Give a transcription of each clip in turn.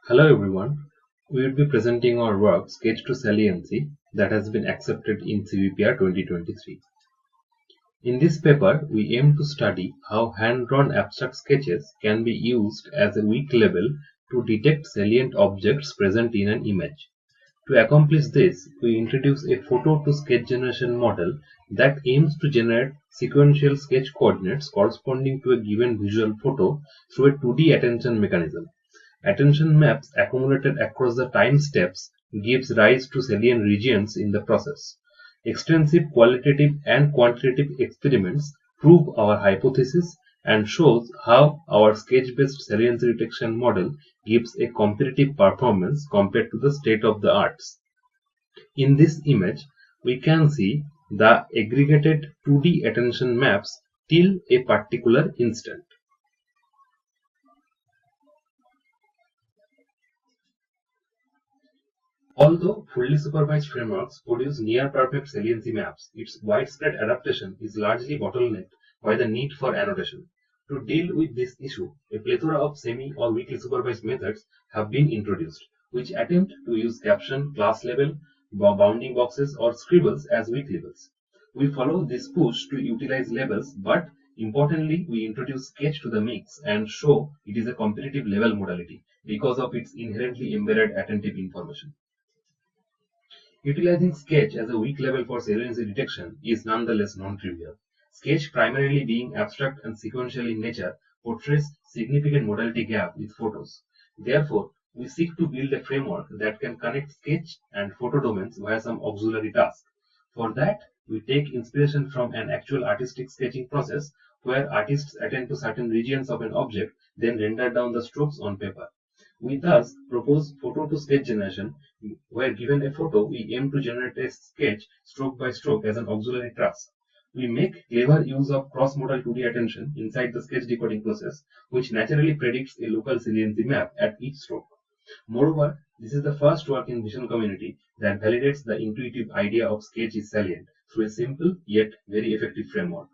Hello everyone, we will be presenting our work Sketch2Saliency that has been accepted in CVPR 2023. In this paper, we aim to study how hand-drawn abstract sketches can be used as a weak label to detect salient objects present in an image. To accomplish this, we introduce a photo-to-sketch generation model that aims to generate sequential sketch coordinates corresponding to a given visual photo through a 2D attention mechanism. Attention maps accumulated across the time steps gives rise to salient regions in the process. Extensive qualitative and quantitative experiments prove our hypothesis and shows how our sketch-based saliency detection model gives a competitive performance compared to the state-of-the-arts. In this image, we can see the aggregated 2D attention maps till a particular instant. Although fully supervised frameworks produce near-perfect saliency maps, its widespread adaptation is largely bottlenecked by the need for annotation. To deal with this issue, a plethora of semi or weakly supervised methods have been introduced, which attempt to use caption, class label, bounding boxes, or scribbles as weak labels. We follow this push to utilize labels, but importantly, we introduce Sketch to the mix and show it is a competitive label modality because of its inherently embedded attentive information. Utilizing Sketch as a weak label for saliency detection is nonetheless non-trivial. Sketch, primarily being abstract and sequential in nature, portrays significant modality gap with photos. Therefore, we seek to build a framework that can connect Sketch and photo domains via some auxiliary task. For that, we take inspiration from an actual artistic sketching process where artists attend to certain regions of an object, then render down the strokes on paper. We thus propose photo-to-sketch generation, where given a photo, we aim to generate a sketch stroke by stroke as an auxiliary task. We make clever use of cross-modal 2D attention inside the sketch decoding process, which naturally predicts a local saliency map at each stroke. Moreover, this is the first work in vision community that validates the intuitive idea of sketch is salient through a simple yet very effective framework.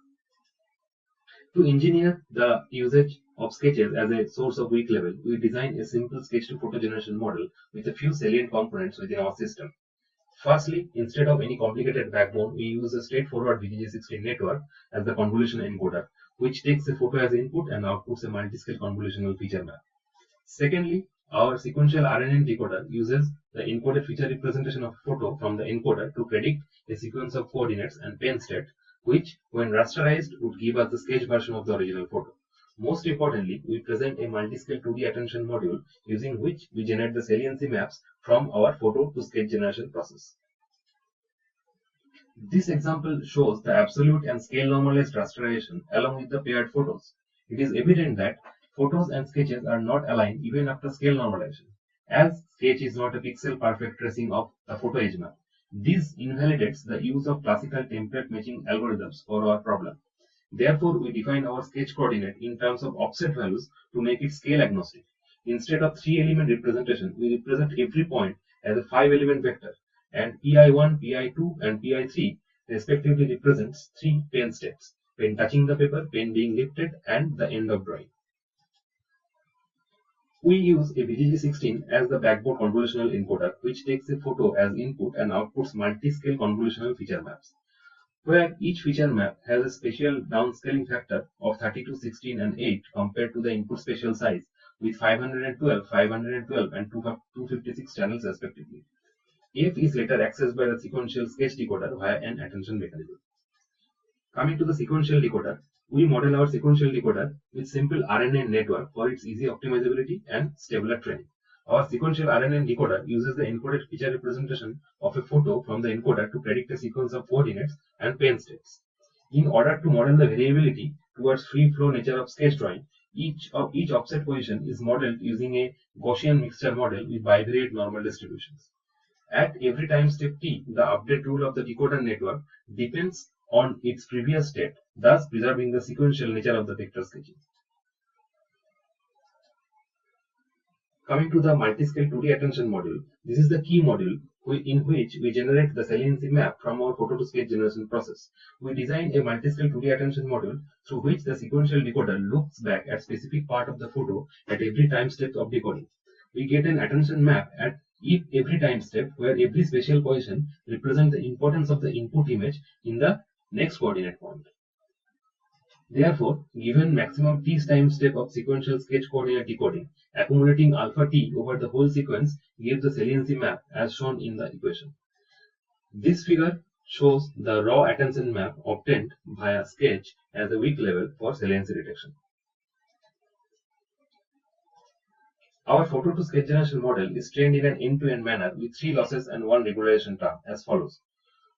To engineer the usage of sketches as a source of weak level, we design a simple sketch-to-photo generation model with a few salient components within our system. Firstly, instead of any complicated backbone, we use a straightforward VGG16 network as the convolution encoder, which takes a photo as input and outputs a multi-scale convolutional feature map. Secondly, our sequential RNN decoder uses the encoded feature representation of a photo from the encoder to predict a sequence of coordinates and pen state, which, when rasterized, would give us the sketch version of the original photo. Most importantly, we present a multi-scale 2D attention module using which we generate the saliency maps from our photo-to-sketch generation process. This example shows the absolute and scale normalized rasterization along with the paired photos. It is evident that photos and sketches are not aligned even after scale normalization, as sketch is not a pixel perfect tracing of the photo edge map. This invalidates the use of classical template matching algorithms for our problem. Therefore, we define our sketch coordinate in terms of offset values to make it scale agnostic. Instead of 3-element representation, we represent every point as a 5-element vector, and PI1, PI2, and PI3 respectively represents 3 pen states: pen touching the paper, pen being lifted, and the end of drawing. We use a VGG16 as the backbone convolutional encoder, which takes a photo as input and outputs multi-scale convolutional feature maps, where each feature map has a spatial downscaling factor of 32, 16, and 8 compared to the input spatial size, with 512, 512, and 256 channels respectively. F is later accessed by the sequential sketch decoder via an attention mechanism. Coming to the sequential decoder, we model our sequential decoder with simple RNN network for its easy optimizability and stable training. Our sequential RNN decoder uses the encoded feature representation of a photo from the encoder to predict a sequence of coordinates and pen states. In order to model the variability towards free flow nature of sketch drawing, each offset position is modeled using a Gaussian mixture model with bivariate normal distributions. At every time step t, the update rule of the decoder network depends on its previous state, thus preserving the sequential nature of the vector sketching. Coming to the multi-scale 2D attention module, this is the key module in which we generate the saliency map from our photo-to-sketch generation process. We design a multi-scale 2D attention module through which the sequential decoder looks back at specific part of the photo at every time step of decoding. we get an attention map at every time step where every spatial position represents the importance of the input image in the next coordinate point. Therefore, given maximum t time step of sequential sketch coordinate decoding, accumulating alpha t over the whole sequence gives the saliency map as shown in the equation. This figure shows the raw attention map obtained via sketch as a weak level for saliency detection. Our photo to sketch generation model is trained in an end-to-end manner with 3 losses and 1 regularization task as follows.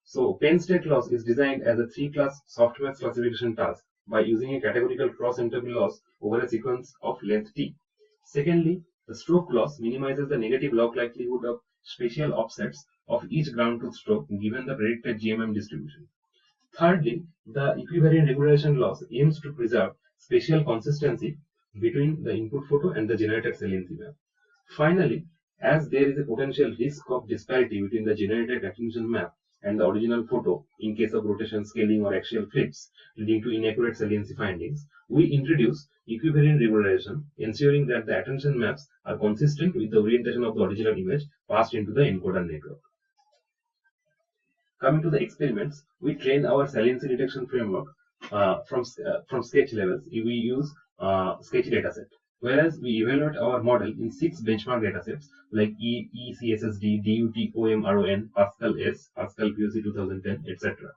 So, pen state loss is designed as a 3-class softmax classification task by using a categorical cross-interval loss over a sequence of length t. Secondly, the stroke loss minimizes the negative log likelihood of spatial offsets of each ground truth stroke given the predicted GMM distribution. Thirdly, the equivariant regularization loss aims to preserve spatial consistency between the input photo and the generated saliency map. Finally, as there is a potential risk of disparity between the generated attention map and the original photo in case of rotation, scaling, or axial flips leading to inaccurate saliency findings, we introduce equivariant regularization, ensuring that the attention maps are consistent with the orientation of the original image passed into the encoder network. Coming to the experiments, we train our saliency detection framework from sketch levels. We use sketch dataset, whereas we evaluate our model in 6 benchmark datasets like ECSSD, DUT, OM, Pascal S, Pascal POC 2010, etc.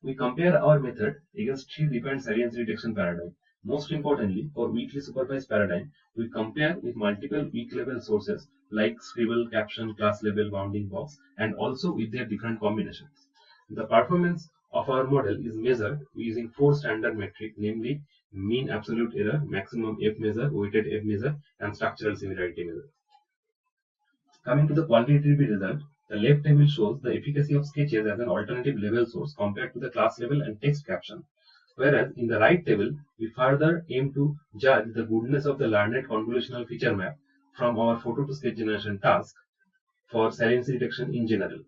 We compare our method against 3 different saliency detection paradigms. Most importantly, for weakly supervised paradigm, we compare with multiple weak level sources like scribble, caption, class level, bounding box, and also with their different combinations. The performance of our model is measured using 4 standard metrics, namely mean absolute error, maximum F measure, weighted F measure, and structural similarity measure. Coming to the qualitative result, the left table shows the efficacy of sketches as an alternative level source compared to the class level and text caption. Whereas in the right table, we further aim to judge the goodness of the learned convolutional feature map from our photo to sketch generation task for saliency detection in general.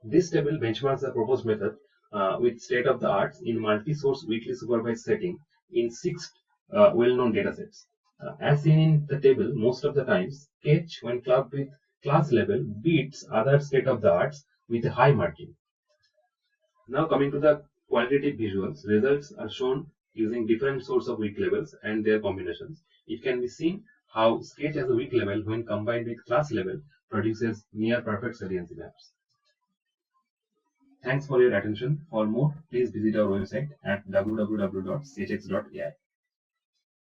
This table benchmarks the proposed method with state-of-the-art in multi-source weakly supervised setting in 6 well-known datasets. As seen in the table, most of the times, sketch when clubbed with class level beats other state-of-the-arts with a high margin. Now coming to the qualitative visuals, results are shown using different sources of weak levels and their combinations. It can be seen how sketch as a weak level when combined with class level produces near perfect saliency maps. Thanks for your attention. For more, please visit our website at www.sketchx.ai.